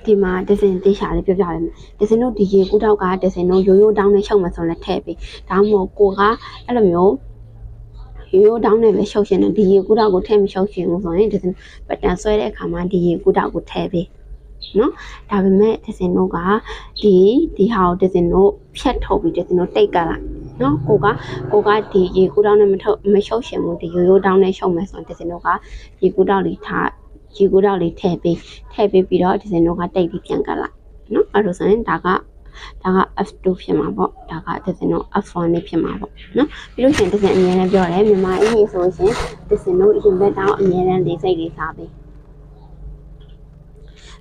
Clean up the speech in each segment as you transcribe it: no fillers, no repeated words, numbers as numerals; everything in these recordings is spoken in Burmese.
ဒီမှာဒဇင်တေးရှာလေးပြပြလိုက်မယ်ဒဇင်တို့ဒီရေကူးတောက်ကဒဇင်တို့ရိုးရိုးတောင်းနဲ့ရှုပ်မှဆိုလဲထည့်ပြီးဒါမှမဟုတ်ကိုကအဲ့လိုမျိုးရိုးတောင်းနဲ့ပဲရှုပ်ရှင်တယ်ဒီရေကူးတောက်ကိုထည့်မရှုပ်ရှင်ဘူးဆိုရင်ဒဇင်ပတန်ဆွဲတဲ့အခါမှာဒီရေကူးတောက်ကိုထည့်ပြီးနော်ဒါပေမဲ့ဒဇင်တို့ကဒီဟာကိုဒဇင်တို့ဖြတ်ထုတ်ပြီးဒဇင်တို့တိတ်ကလိုက်နော်ကိုကဒီရေကူးတောက်နဲ့မရှုပ်ရှင်ဘူးဒီရိုးရိုးတောင်းနဲ့ရှုပ်မယ်ဆိုရင်ဒဇင်တို့ကရေကူးတောက်လေးထားရေကူးတောက်လေးထည့်ပြီးတော့ဒဇင်တို့ကတိတ်ပြီးပြန်ကလိုက်နော်အဲ့လိုဆိုရင်ဒါက F2 ဖြစ်မှာပေါ့ဒါကဒဇင်တို့ F1 နေဖြစ်မှာပေါ့နော်ပြီးလို့ရှိရင်ဒဇင်အမြဲတမ်းပြောတယ်မြန်မာအင်ကြီးဆိုရင်ဒဇင်တို့ရင်ဘက်တောင်းအမြဲတမ်းလေးစိတ်လေးစားပေး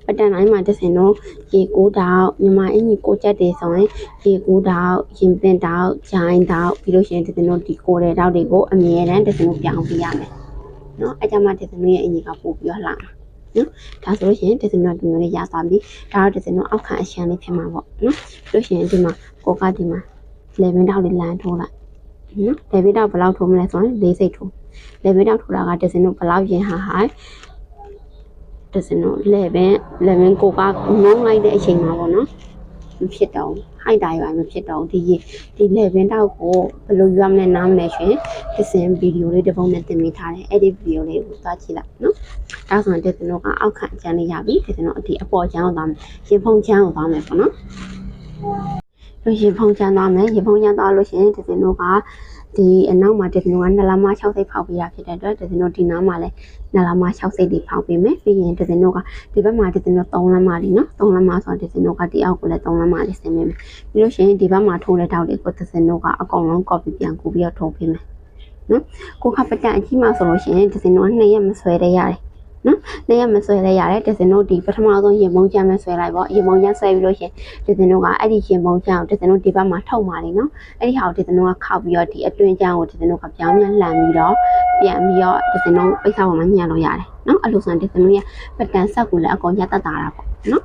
ပတန်တိုင်းမှာဒဇင်တို့ရေကူးတောက်မြန်မာအင်ကြီးကိုချက်တွေဆိုရင်ရေကူးတောက်ရင်ပင်တောက်ဂျိုင်းတောက်ပြီးလို့ရှိရင်ဒဇင်တို့ဒီကိုတဲ့တောက်တွေကိုအမြဲတမ်းဒဇင်တို့ပြောင်းပေးရမယ်နော်အဲ့ကြမှာဒဇင်တို့ရဲ့အင်ကြီးကပို့ပြီးတော့လှမှာနော်ဒါဆိုလို့ရှိရင်ဒဇင်တို့ဒီမျိုးလေးရသွားပြီဒါတော့ဒဇင်တို့အောက်ခံအရှမ်းလေးဖြစ်မှာပေါ့နော်လို့ရှိရင်ဒီမှာကိုကဒီမှာလေဘင်းတောက်လေးလမ်းထိုးလိုက်နော်လေဘင်းတောက်ဘယ်လောက်ထိုးမလဲဆိုရင်၄စိတ်ထိုးလေဘင်းတောက်ထိုးတာကဒဇင်တို့ဘယ်လောက်ရင်ဟာဒဇင်တို့လေဘင်းကိုကငုံလိုက်တဲ့အချိန်မှာပေါ့နော်မဖြစ်တော့ဟိုက်တာရွာမဖြစ်တော့ဒီလေဘင်းတောက်ကိုဘယ်လိုရွာမလဲနားမလဲရှင်ဒဇင်ဗီဒီယိုလေးတစ်ပုံနဲ့တင်ပေးထားတယ်အဲ့ဒီဗီဒီယိုလေးကိုသွားကြည့်လိုက်နော်ဒါဆိုရင်ဒဇင်တို့ကအောက်ခံအကျန်းလေးရပြီဒဇင်တို့ဒီအပေါ်ကျန်းကိုသွားမယ်ရေဖုံချမ်းကိုသွားမယ်ပေါ့နော်ရေဖုံချမ်းသွားမယ်ရေဖုံချမ်းသွားလို့ရှိရင်ဒဇင်တို့ကဒီအနောက်မှာဒဇင်တို့က2လမ်းမ6စိတ်ဖောက်ပေးရဖြစ်တဲ့အတွက်ဒဇင်တို့ဒီနားမှာလည်း2လမ်းမ6စိတ်တွေဖောက်ပေးမယ်ပြီးရင်ဒဇင်တို့ကဒီဘက်မှာဒဇင်တို့3လမ်းမလေးနော်3လမ်းမဆိုတော့ဒဇင်တို့ကဒီအောက်ကိုလည်း3လမ်းမလေးဆင်းပေးမယ်ပြီးလို့ရှိရင်ဒီဘက်မှာထိုးတဲ့တောက်တွေကိုဒဇင်တို့ကအကုန်လုံး copy ပြန်ကူပြီးတော့ထိုးပေးမယ်နော်ကိုခပတန်အကြီးမှဆိုလို့ရှိရင်ဒဇင်တို့က2ရက်မဆွဲရရတယ်နော်2ရက်မဆွဲလဲရတယ်ဒဇင်တို့ဒီပထမဆုံးရင်မုံချမ်းပဲဆွဲလိုက်ပေါ့ရင်မုံချမ်းဆွဲပြီးလို့ရှင်ဒဇင်တို့ကအဲ့ဒီရင်မုံချမ်းကိုဒဇင်တို့ဒီဘက်မှာထုတ်ပါလိမ့်နော်အဲ့ဒီဟာကိုဒဇင်တို့ကခောက်ပြီးတော့ဒီအတွင်းချမ်းကိုဒဇင်တို့ကပြောင်းပြန်လှန်ပြီးတော့ပြန်ပြီးတော့ဒဇင်တို့ပိတ်ဆောက်ပေါ်မှာညှက်လို့ရတယ်နော်အဲ့လိုဆိုရင်ဒဇင်တို့ရဲ့ပတန်ဆက်ကိုလည်းအကုန်ညှက်တတ်တာပေါ့နော်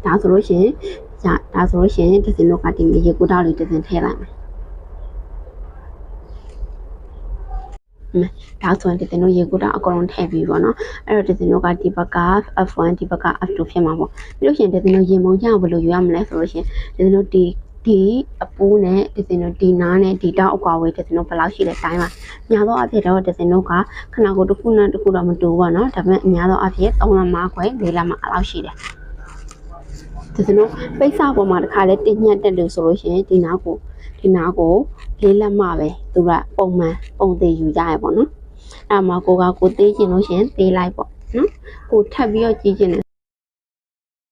ဒါဆိုလို့ရှင်ဒဇင်တို့ကဒီရေကူတောက်လေးဒဇင်ထည့်လိုက်မယ်ဒါဆိုရင်ဒဇင်တို့ရေကူတာအကုန်လုံးထည့်ပြီးပေါ့နော်အဲ့တော့ဒဇင်တို့ကဒီဘက်က F1 ဒီဘက်က F2 ဖြစ်မှာပေါ့ပြီးလို့ရှိရင်ဒဇင်တို့ရေမုံချအောင်ဘယ်လိုယူရမလဲဆိုလို့ရှိရင်ဒဇင်တို့ဒီအပူးနဲ့ဒဇင်တို့ဒီနားနဲ့ဒီတောက်အကွာဝေးဒဇင်တို့ဘယ်လောက်ရှိလဲတိုင်းပါညာသောအဖြစ်တော့ဒဇင်တို့ကခဏကိုတစ်ခုနဲ့တစ်ခုတော့မတူဘူးပေါ့နော်ဒါပေမဲ့ညာသောအဖြစ်3လမ်းမခွဲ4လမ်းမအလောက်ရှိတယ်ဒဇင်တို့ပိတ်စပေါ်မှာတစ်ခါလဲတင်ညက်တက်လို့ဆိုလို့ရှိရင်ဒီနားကိုလေးလက်မပဲသူကပုံမှန်ပုံသေးယူကြရပေါ့နော်အဲ့မှာကိုသေးကျင်လို့ရှင်သေးလိုက်ပေါ့နော်ကိုထပ်ပြီးတော့ကြီးကျင်တယ်